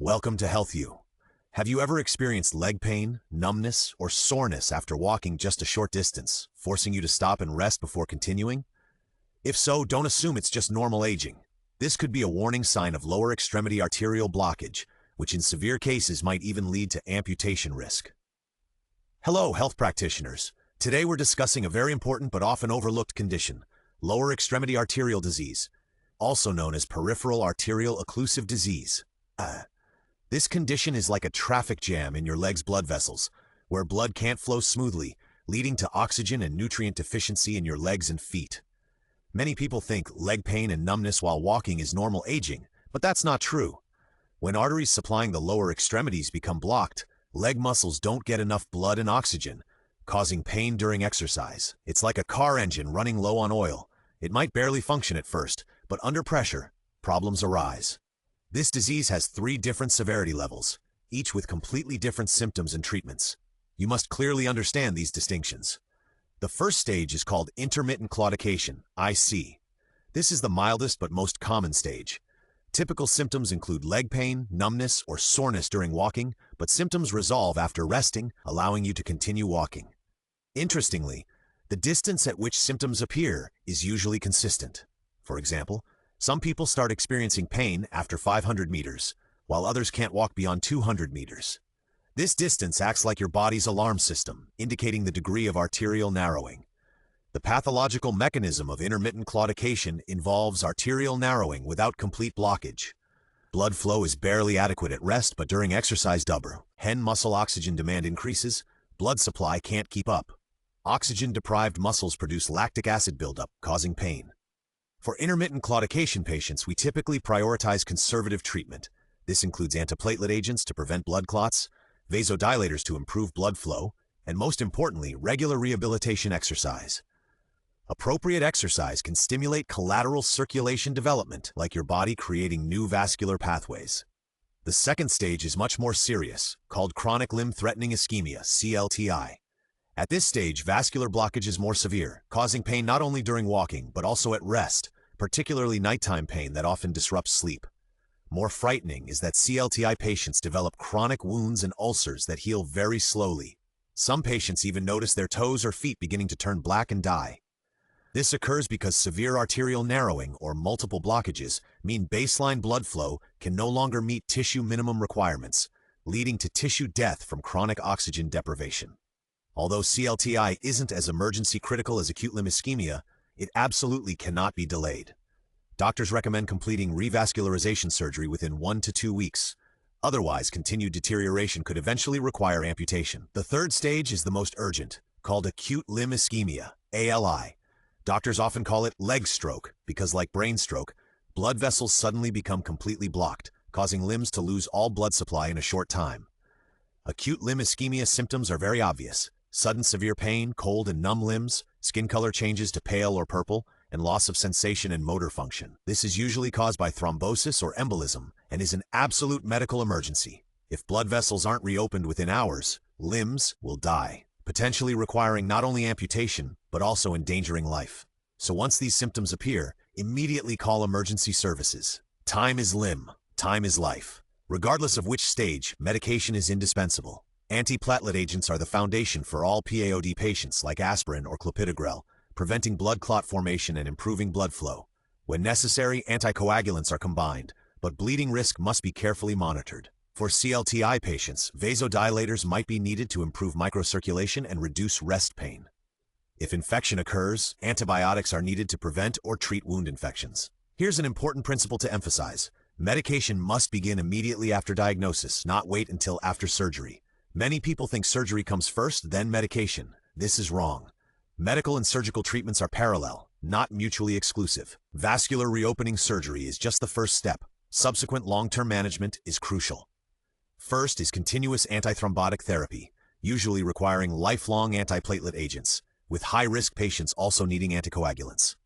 Welcome to healthU. Have you ever experienced leg pain, numbness, or soreness after walking just a short distance, forcing you to stop and rest before continuing? If so, don't assume it's just normal aging. This could be a warning sign of lower extremity arterial blockage, which in severe cases might even lead to amputation risk. Hello, health practitioners. Today we're discussing a very important but often overlooked condition, lower extremity arterial disease, also known as peripheral arterial occlusive disease. This condition is like a traffic jam in your leg's blood vessels, where blood can't flow smoothly, leading to oxygen and nutrient deficiency in your legs and feet. Many people think leg pain and numbness while walking is normal aging, but that's not true. When arteries supplying the lower extremities become blocked, leg muscles don't get enough blood and oxygen, causing pain during exercise. It's like a car engine running low on oil. It might barely function at first, but under pressure, problems arise. This disease has 3 different severity levels, each with completely different symptoms and treatments. You must clearly understand these distinctions. The first stage is called Intermittent Claudication, IC. This is the mildest but most common stage. Typical symptoms include leg pain, numbness, or soreness during walking, but symptoms resolve after resting, allowing you to continue walking. Interestingly, the distance at which symptoms appear is usually consistent. For example, some people start experiencing pain after 500 meters, while others can't walk beyond 200 meters. This distance acts like your body's alarm system, indicating the degree of arterial narrowing. The pathological mechanism of intermittent claudication involves arterial narrowing without complete blockage. Blood flow is barely adequate at rest, but during exercise muscle oxygen demand increases, blood supply can't keep up. Oxygen-deprived muscles produce lactic acid buildup, causing pain. For intermittent claudication patients, we typically prioritize conservative treatment. This includes antiplatelet agents to prevent blood clots, vasodilators to improve blood flow, and most importantly, regular rehabilitation exercise. Appropriate exercise can stimulate collateral circulation development, like your body creating new vascular pathways. The second stage is much more serious, called chronic limb threatening ischemia, CLTI. At this stage, vascular blockage is more severe, causing pain not only during walking, but also at rest, particularly nighttime pain that often disrupts sleep. More frightening is that CLTI patients develop chronic wounds and ulcers that heal very slowly. Some patients even notice their toes or feet beginning to turn black and die. This occurs because severe arterial narrowing, or multiple blockages, mean baseline blood flow can no longer meet tissue minimum requirements, leading to tissue death from chronic oxygen deprivation. Although CLTI isn't as emergency critical as acute limb ischemia, it absolutely cannot be delayed. Doctors recommend completing revascularization surgery within 1 to 2 weeks. Otherwise, continued deterioration could eventually require amputation. The third stage is the most urgent, called acute limb ischemia, ALI. Doctors often call it leg stroke because, like brain stroke, blood vessels suddenly become completely blocked, causing limbs to lose all blood supply in a short time. Acute limb ischemia symptoms are very obvious. Sudden severe pain, cold and numb limbs, skin color changes to pale or purple, and loss of sensation and motor function. This is usually caused by thrombosis or embolism and is an absolute medical emergency. If blood vessels aren't reopened within hours, limbs will die, potentially requiring not only amputation, but also endangering life. So once these symptoms appear, immediately call emergency services. Time is limb, time is life. Regardless of which stage, medication is indispensable. Antiplatelet agents are the foundation for all PAOD patients, like aspirin or clopidogrel, preventing blood clot formation and improving blood flow. When necessary, anticoagulants are combined, but bleeding risk must be carefully monitored. For CLTI patients, vasodilators might be needed to improve microcirculation and reduce rest pain. If infection occurs, antibiotics are needed to prevent or treat wound infections. Here's an important principle to emphasize. Medication must begin immediately after diagnosis, not wait until after surgery. Many people think surgery comes first, then medication. This is wrong. Medical and surgical treatments are parallel, not mutually exclusive. Vascular reopening surgery is just the first step. Subsequent long-term management is crucial. First is continuous antithrombotic therapy, usually requiring lifelong antiplatelet agents, with high-risk patients also needing anticoagulants.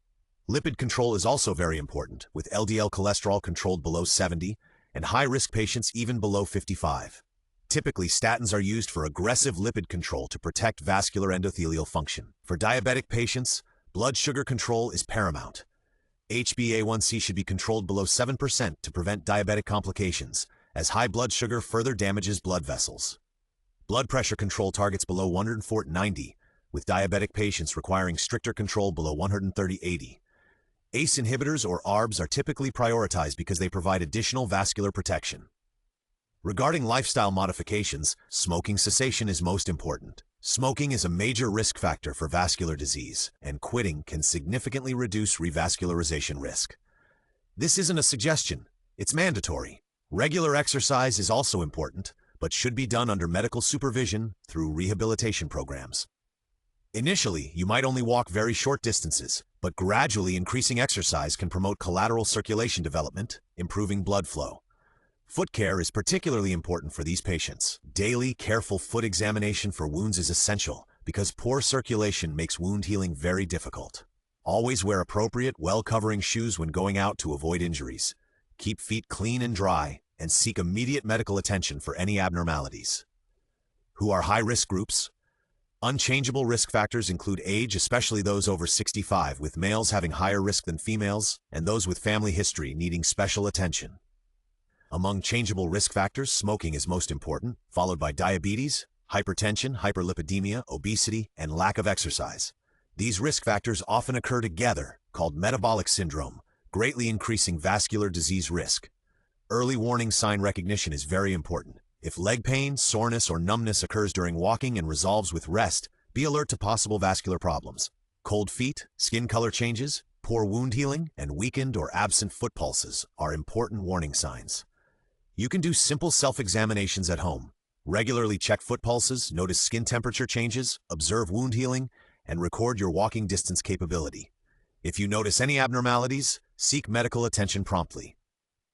Lipid control is also very important, with LDL cholesterol controlled below 70 and high-risk patients even below 55. Typically, statins are used for aggressive lipid control to protect vascular endothelial function. For diabetic patients, blood sugar control is paramount. HbA1c should be controlled below 7% to prevent diabetic complications, as high blood sugar further damages blood vessels. Blood pressure control targets below 104/90, with diabetic patients requiring stricter control below 130/80. ACE inhibitors or ARBs are typically prioritized because they provide additional vascular protection. Regarding lifestyle modifications, smoking cessation is most important. Smoking is a major risk factor for vascular disease, and quitting can significantly reduce revascularization risk. This isn't a suggestion, it's mandatory. Regular exercise is also important, but should be done under medical supervision through rehabilitation programs. Initially, you might only walk very short distances, but gradually increasing exercise can promote collateral circulation development, improving blood flow. Foot care is particularly important for these patients. Daily, careful foot examination for wounds is essential because poor circulation makes wound healing very difficult. Always wear appropriate, well-covering shoes when going out to avoid injuries. Keep feet clean and dry, and seek immediate medical attention for any abnormalities. Who are high-risk groups? Unchangeable risk factors include age, especially those over 65, with males having higher risk than females, and those with family history needing special attention. Among changeable risk factors, smoking is most important, followed by diabetes, hypertension, hyperlipidemia, obesity, and lack of exercise. These risk factors often occur together, called metabolic syndrome, greatly increasing vascular disease risk. Early warning sign recognition is very important. If leg pain, soreness, or numbness occurs during walking and resolves with rest, be alert to possible vascular problems. Cold feet, skin color changes, poor wound healing, and weakened or absent foot pulses are important warning signs. You can do simple self-examinations at home. Regularly check foot pulses, notice skin temperature changes, observe wound healing, and record your walking distance capability. If you notice any abnormalities, seek medical attention promptly.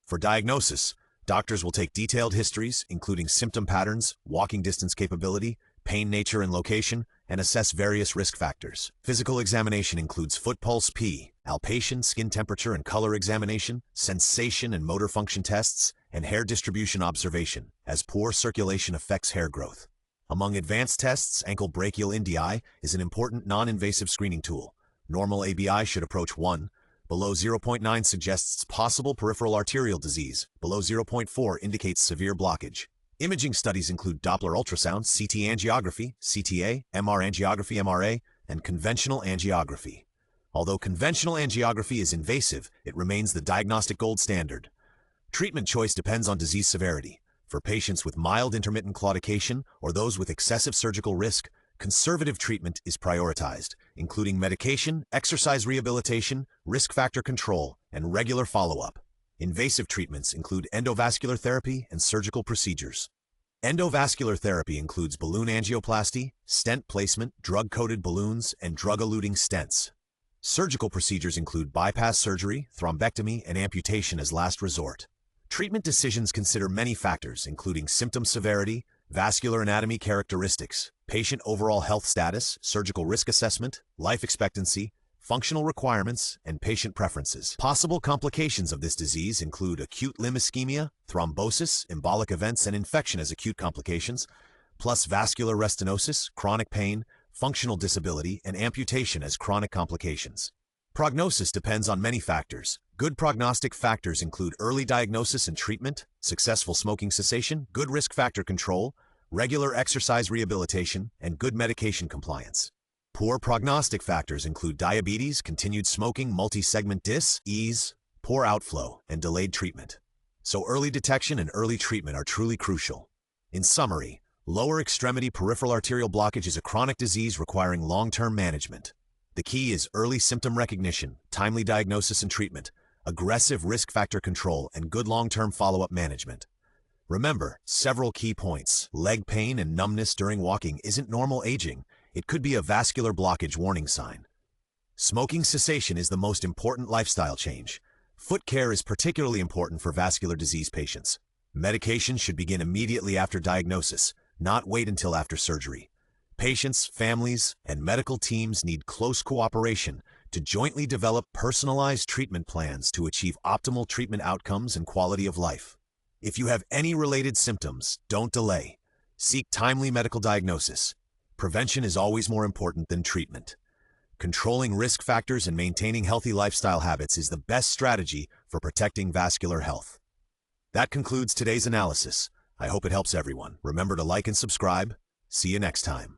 For diagnosis, doctors will take detailed histories, including symptom patterns, walking distance capability, pain nature and location, and assess various risk factors. Physical examination includes foot pulse P, palpation, skin temperature and color examination, sensation and motor function tests, and hair distribution observation, as poor circulation affects hair growth. Among advanced tests, ankle brachial indice is an important non-invasive screening tool. Normal ABI should approach 1. Below 0.9 suggests possible peripheral arterial disease. Below 0.4 indicates severe blockage. Imaging studies include Doppler ultrasound, CT angiography, CTA, MR angiography, MRA, and conventional angiography. Although conventional angiography is invasive, it remains the diagnostic gold standard. Treatment choice depends on disease severity. For patients with mild intermittent claudication or those with excessive surgical risk, conservative treatment is prioritized, including medication, exercise rehabilitation, risk factor control, and regular follow-up. Invasive treatments include endovascular therapy and surgical procedures. Endovascular therapy includes balloon angioplasty, stent placement, drug-coated balloons, and drug-eluting stents. Surgical procedures include bypass surgery, thrombectomy, and amputation as last resort. Treatment decisions consider many factors, including symptom severity, vascular anatomy characteristics, patient overall health status, surgical risk assessment, life expectancy, functional requirements, and patient preferences. Possible complications of this disease include acute limb ischemia, thrombosis, embolic events, and infection as acute complications, plus vascular restenosis, chronic pain, functional disability, and amputation as chronic complications. Prognosis depends on many factors. Good prognostic factors include early diagnosis and treatment, successful smoking cessation, good risk factor control, regular exercise rehabilitation, and good medication compliance. Poor prognostic factors include diabetes, continued smoking, multi-segment dis-ease, poor outflow, and delayed treatment. So early detection and early treatment are truly crucial. In summary, lower extremity peripheral arterial blockage is a chronic disease requiring long-term management. The key is early symptom recognition, timely diagnosis and treatment, aggressive risk factor control, and good long-term follow-up management. Remember, several key points. Leg pain and numbness during walking isn't normal aging. It could be a vascular blockage warning sign. Smoking cessation is the most important lifestyle change. Foot care is particularly important for vascular disease patients. Medication should begin immediately after diagnosis, not wait until after surgery. Patients, families, and medical teams need close cooperation to jointly develop personalized treatment plans to achieve optimal treatment outcomes and quality of life. If you have any related symptoms, don't delay. Seek timely medical diagnosis. Prevention is always more important than treatment. Controlling risk factors and maintaining healthy lifestyle habits is the best strategy for protecting vascular health. That concludes today's analysis. I hope it helps everyone. Remember to like and subscribe. See you next time.